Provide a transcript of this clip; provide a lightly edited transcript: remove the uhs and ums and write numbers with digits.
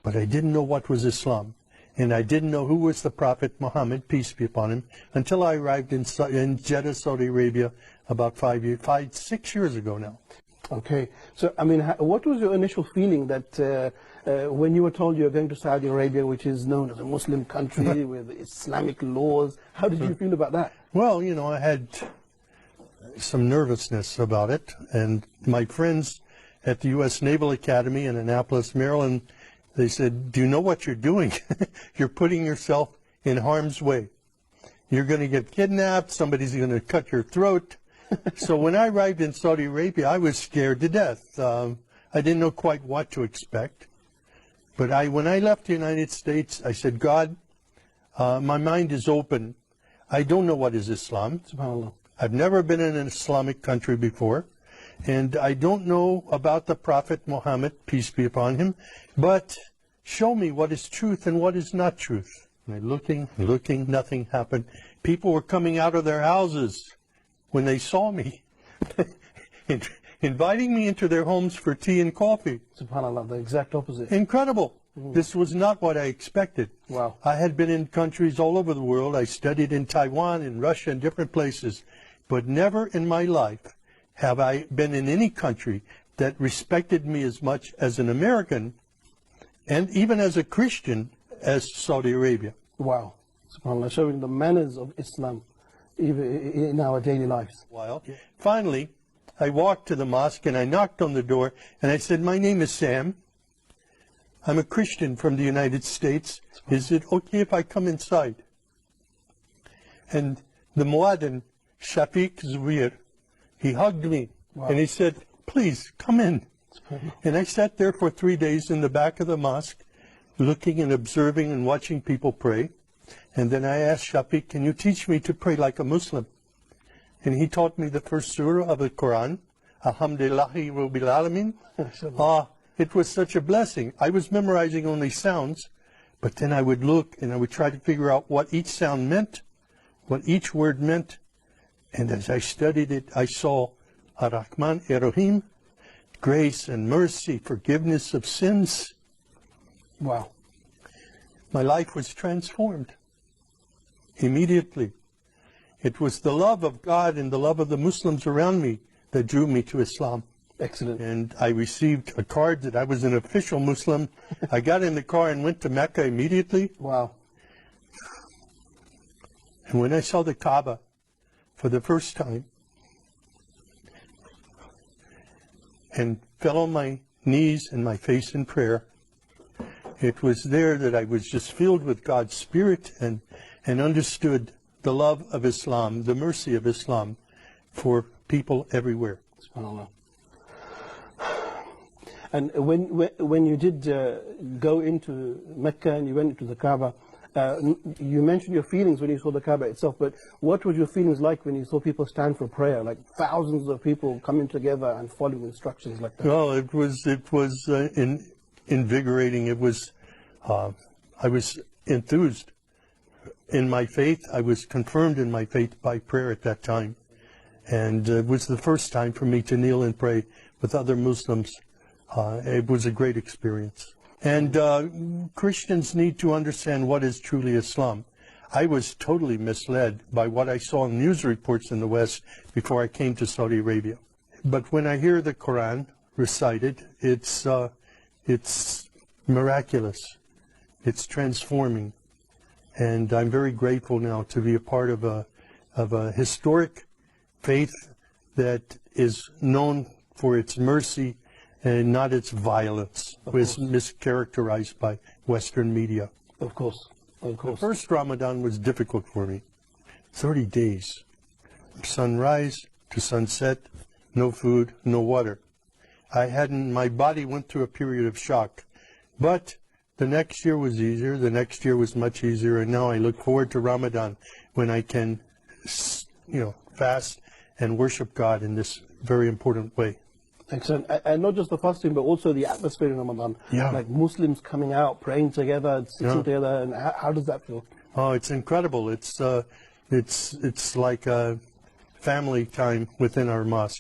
but I didn't know what was Islam. And I didn't know who was the Prophet Muhammad, peace be upon him, until I arrived in Jeddah, Saudi Arabia, about 6 years ago now. Okay. So, I mean, what was your initial feeling that when you were told you were going to Saudi Arabia, which is known as a Muslim country with Islamic laws, how did you feel about that? Well, you know, I had some nervousness about it, and my friends at the U.S. Naval Academy in Annapolis, Maryland, they said, do you know what you're doing? You're putting yourself in harm's way. You're going to get kidnapped. Somebody's going to cut your throat. So when I arrived in Saudi Arabia, I was scared to death. I didn't know quite what to expect. But when I left the United States, I said, God, my mind is open. I don't know what is Islam. SubhanAllah. I've never been in an Islamic country before. And I don't know about the Prophet Muhammad, peace be upon him, but show me what is truth and what is not truth. And looking, nothing happened. People were coming out of their houses when they saw me, inviting me into their homes for tea and coffee. SubhanAllah, the exact opposite. Incredible. This was not what I expected. Wow. I had been in countries all over the world. I studied in Taiwan, in Russia, and different places, but never in my life have I been in any country that respected me as much as an American and even as a Christian as Saudi Arabia. Wow. SubhanAllah, showing the manners of Islam even in our daily lives. Well, finally, I walked to the mosque and I knocked on the door and I said, my name is Sam. I'm a Christian from the United States. Is it okay if I come inside? And the Muaddin, Shafiq Zubair, he hugged me, wow, and he said, please, come in. And I sat there for 3 days in the back of the mosque, looking and observing and watching people pray. And then I asked Shafiq, can you teach me to pray like a Muslim? And he taught me the first surah of the Quran, Alhamdulillahi Rabbil Alameen. It was such a blessing. I was memorizing only sounds, but then I would look and I would try to figure out what each sound meant, what each word meant. And as I studied it, I saw Ar-Rahman Ar-Rahim, grace and mercy, forgiveness of sins. Wow. My life was transformed immediately. It was the love of God and the love of the Muslims around me that drew me to Islam. Excellent. And I received a card that I was an official Muslim. I got in the car and went to Mecca immediately. Wow. And when I saw the Kaaba for the first time and fell on my knees and my face in prayer, it was there that I was just filled with God's Spirit and understood the love of Islam, the mercy of Islam for people everywhere. SubhanAllah. And when you did go into Mecca and you went into the Kaaba, you mentioned your feelings when you saw the Kaaba itself, but what were your feelings like when you saw people stand for prayer, like thousands of people coming together and following instructions like that? Well, it was invigorating. It was, I was enthused in my faith. I was confirmed in my faith by prayer at that time. And it was the first time for me to kneel and pray with other Muslims. It was a great experience. And Christians need to understand what is truly Islam. I was totally misled by what I saw in news reports in the West before I came to Saudi Arabia. But when I hear the Quran recited, it's miraculous. It's transforming. And I'm very grateful now to be a part of a historic faith that is known for its mercy and not its violence, was mischaracterized by Western media. Of course, of course. The first Ramadan was difficult for me. 30 days, sunrise to sunset, no food, no water. My body went through a period of shock. But the next year was easier, the next year was much easier, and now I look forward to Ramadan when I can, fast and worship God in this very important way. Excellent. And not just the fasting, but also the atmosphere in Ramadan. Yeah. Like Muslims coming out, praying together, sitting together. And how does that feel? Oh, it's incredible. It's like a family time within our mosque.